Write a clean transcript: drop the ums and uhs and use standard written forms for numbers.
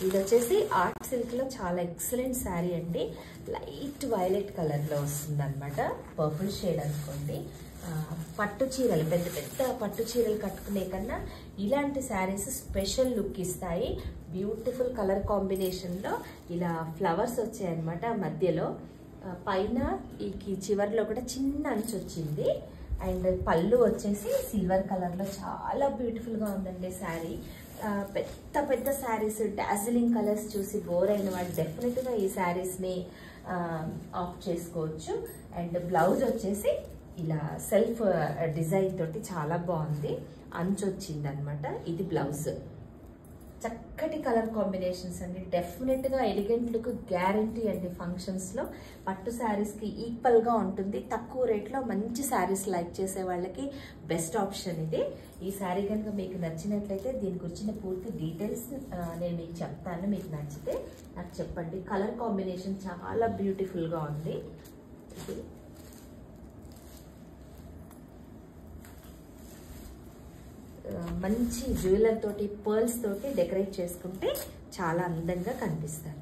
ఇది వచ్చేసి art silk లో చాలా ఎక్సలెంట్ శారీ అండి. లైట్ వైలెట్ కలర్ లో వస్తుంది అనమాట, పర్పుల్ షేడ్ అనుకోండి. పట్టు చీరలు, పెద్ద పెద్ద పట్టు చీరలు కట్టుకునే కన్నా ఇలాంటి శారీస్ స్పెషల్ లుక్ ఇస్తాయి. బ్యూటిఫుల్ కలర్ కాంబినేషన్ లో ఇలా ఫ్లవర్స్ వచ్చాయన్నమాట మధ్యలో. పైన ఈ చివర్లో కూడా చిన్న అంచు వచ్చింది. అండ్ పళ్ళు వచ్చేసి సిల్వర్ కలర్ లో చాలా బ్యూటిఫుల్ గా ఉందండి శారీ. పెద్ద పెద్ద శారీస్, డార్జిలింగ్ కలర్స్ చూసి బోర్ అయిన వాళ్ళు డెఫినెట్ గా ఈ శారీస్ ని ఆప్ట్ చేసుకోవచ్చు. అండ్ బ్లౌజ్ వచ్చేసి ఇలా సెల్ఫ్ డిజైన్ తోటి చాలా బాగుంది, అంచు వచ్చింది అనమాట. ఇది బ్లౌజ్. చక్కటి కలర్ కాంబినేషన్స్ అండి, డెఫినెట్ గా ఎలిగెంట్ లుక్ గ్యారంటీ అండి. ఫంక్షన్స్ లో పట్టు శారీస్ కి ఈక్వల్ గా ఉంటుంది. తక్కువ రేట్ లో మంచి శారీస్ లైక్ చేసే వాళ్ళకి బెస్ట్ ఆప్షన్ ఇది. ఈ శారీ కనుక మీకు నచ్చినట్లయితే దీని గురించిన పూర్తి డీటెయిల్స్ నేను మీకు చెప్తాను. మీకు నచ్చితే నాకు చెప్పండి. కలర్ కాంబినేషన్ చాలా బ్యూటిఫుల్ గా ఉంది. ఇది మంచి జ్యువెలర్ తోటి, పర్ల్స్ తోటి డెకరేట్ చేసుకుంటే చాలా అందంగా కనిపిస్తారు.